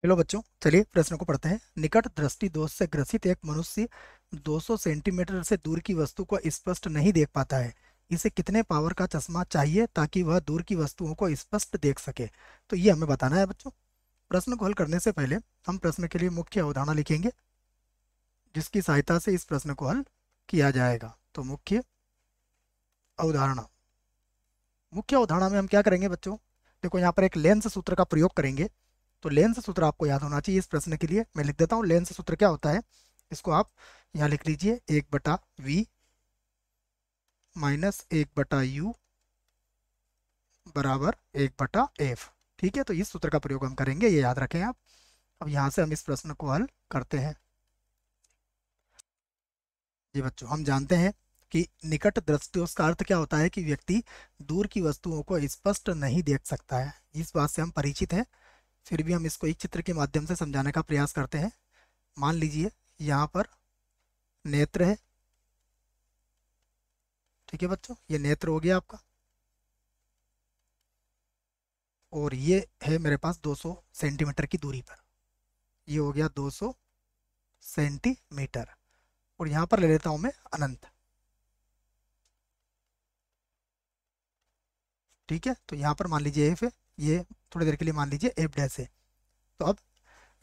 Hello बच्चों, चलिए प्रश्न को पढ़ते हैं। निकट दृष्टि दोष से ग्रसित एक मनुष्य 200 सेंटीमीटर से दूर की वस्तु को स्पष्ट नहीं देख पाता है। इसे कितने पावर का चश्मा चाहिए ताकि वह दूर की वस्तुओं को स्पष्ट देख सके? तो ये हमें बताना है बच्चों। प्रश्न को हल करने से पहले हम प्रश्न के लिए मुख्य अवधारणा लिखेंगे, जिसकी सहायता से इस प्रश्न को हल किया जाएगा। तो अवधारणा मुख्य अवधारणा में हम क्या करेंगे बच्चों? देखो, यहाँ पर एक लेंस सूत्र का प्रयोग करेंगे। तो लेंस सूत्र आपको याद होना चाहिए इस प्रश्न के लिए। मैं लिख देता हूँ लेंस सूत्र क्या होता है। इसको आप यहाँ लिख लीजिए, 1/v माइनस 1/u बराबर 1/f। ठीक है, तो इस सूत्र का प्रयोग हम करेंगे, ये याद रखें आप। अब यहाँ से हम इस प्रश्न को हल करते हैं। जी बच्चों, हम जानते हैं कि निकट दृष्टि का अर्थ क्या होता है कि व्यक्ति दूर की वस्तुओं को स्पष्ट नहीं देख सकता है। इस बात से हम परिचित हैं, फिर भी हम इसको एक चित्र के माध्यम से समझाने का प्रयास करते हैं। मान लीजिए यहाँ पर नेत्र है। ठीक है बच्चों, ये नेत्र हो गया आपका, और ये है मेरे पास 200 सेंटीमीटर की दूरी पर। ये हो गया 200 सेंटीमीटर, और यहाँ पर ले लेता हूँ मैं अनंत। ठीक है, तो यहाँ पर मान लीजिए एफ है, ये थोड़ी देर के लिए मान लीजिए एफ डैश है। तो अब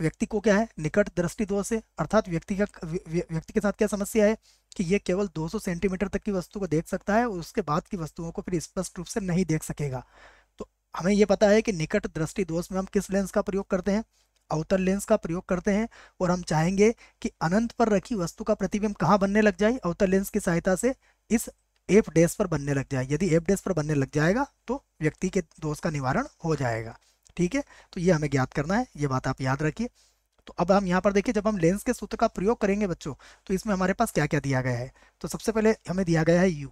व्यक्ति को क्या है, निकट दृष्टि दोष है, अर्थात व्यक्ति के साथ क्या समस्या है कि ये केवल 200 सेंटीमीटर तक की वस्तु को देख सकता है, और उसके बाद की वस्तुओं को फिर स्पष्ट रूप से नहीं देख सकेगा। तो हमें ये पता है कि निकट दृष्टि दोष में हम किस लेंस का प्रयोग करते हैं? अवतल लेंस का प्रयोग करते हैं। और हम चाहेंगे कि अनंत पर रखी वस्तु का प्रतिबिंब कहाँ बनने लग जाए? अवतल लेंस की सहायता से इस एफ डैश पर बनने लग जाए। यदि एफ डैश पर बनने लग जाएगा तो व्यक्ति के दोष का निवारण हो जाएगा। ठीक है, तो ये हमें ज्ञात करना है, ये बात आप याद रखिए। तो अब हम यहाँ पर देखिए, जब हम लेंस के सूत्र का प्रयोग करेंगे बच्चों, तो इसमें हमारे पास क्या क्या दिया गया है। तो सबसे पहले हमें दिया गया है u।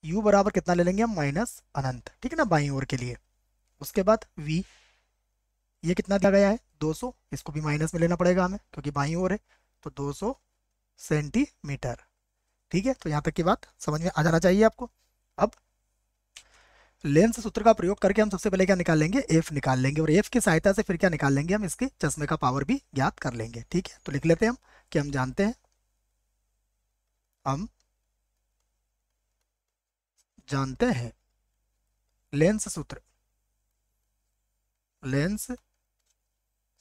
u बराबर कितना ले लेंगे हम? माइनस अनंत। ठीक है ना, बाईं ओर के लिए। उसके बाद v, ये कितना दिया गया है? 200। इसको भी माइनस में लेना पड़ेगा हमें, क्योंकि बाईं ओर है। तो 200 सेंटीमीटर। ठीक है, तो यहाँ तक की बात समझ में आ जाना चाहिए आपको। अब लेंस सूत्र का प्रयोग करके हम सबसे पहले क्या निकाल लेंगे? एफ निकाल लेंगे, और एफ की सहायता से फिर क्या निकाल लेंगे? हम इसके चश्मे का पावर भी ज्ञात कर लेंगे। ठीक है, तो लिख लेते हैं हम कि हम जानते हैं लेंस सूत्र। लेंस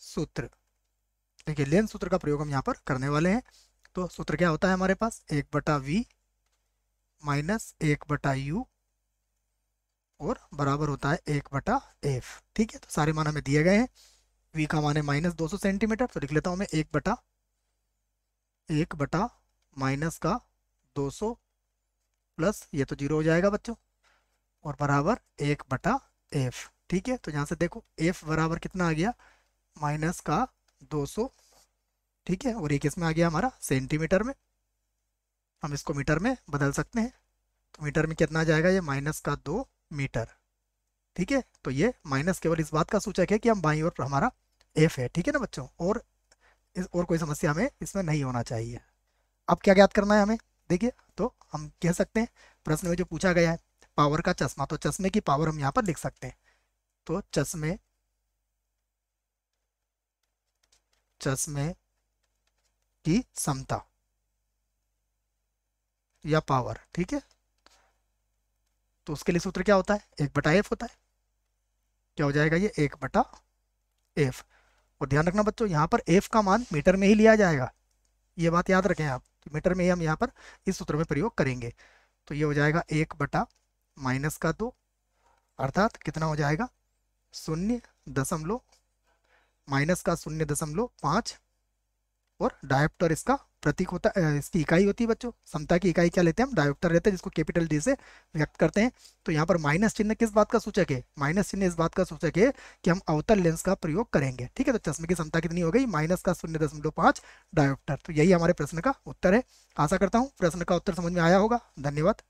सूत्र, देखिए लेंस सूत्र का प्रयोग हम यहाँ पर करने वाले हैं। तो सूत्र क्या होता है हमारे पास? 1/v माइनस 1/u और बराबर होता है 1/f। ठीक है, तो सारे मान हमें दिए गए हैं। v का मान है -200 सेंटीमीटर, तो लिख लेता हूँ मैं 1/1 माइनस का 200 प्लस, ये तो जीरो हो जाएगा बच्चों, और बराबर 1/f। ठीक है, तो यहाँ से देखो f बराबर कितना आ गया? माइनस का 200। ठीक है, और ये किस में आ गया? हमारा सेंटीमीटर में। हम इसको मीटर में बदल सकते हैं, तो मीटर में कितना आ जाएगा? ये -2 मीटर। ठीक है, तो ये माइनस केवल इस बात का सूचक है कि हम बाईं ओर पर हमारा एफ है। ठीक है ना बच्चों, और कोई समस्या हमें इसमें नहीं होना चाहिए। अब क्या ज्ञात करना है हमें? देखिए, तो हम कह सकते हैं प्रश्न में जो पूछा गया है पावर का चश्मा, तो चश्मे की पावर हम यहाँ पर लिख सकते हैं। तो चश्मे चश्मे की समता या पावर। ठीक है, तो उसके लिए सूत्र क्या होता है? 1/f होता है। क्या हो जाएगा? ये 1/f। और ध्यान रखना बच्चों, यहाँ पर f का मान मीटर में ही लिया जाएगा, ये बात याद रखें आप। तो मीटर में ही हम यहाँ पर इस सूत्र में प्रयोग करेंगे। तो ये हो जाएगा 1/-2, अर्थात कितना हो जाएगा? 0 माइनस का 0.5, और डायोप्टर इसका प्रतीक होता है, इसकी इकाई होती है बच्चों। समता की इकाई क्या लेते हैं हम? डायोप्टर लेते हैं, जिसको कैपिटल डी से व्यक्त करते हैं। तो यहाँ पर माइनस चिन्ह किस बात का सूचक है? माइनस चिन्ह इस बात का सूचक है कि हम अवतल लेंस का प्रयोग करेंगे। ठीक है, तो चश्मे की समता कितनी हो गई? माइनस का 0.5 डायोप्टर। तो यही हमारे प्रश्न का उत्तर है। आशा करता हूँ प्रश्न का उत्तर समझ में आया होगा। धन्यवाद।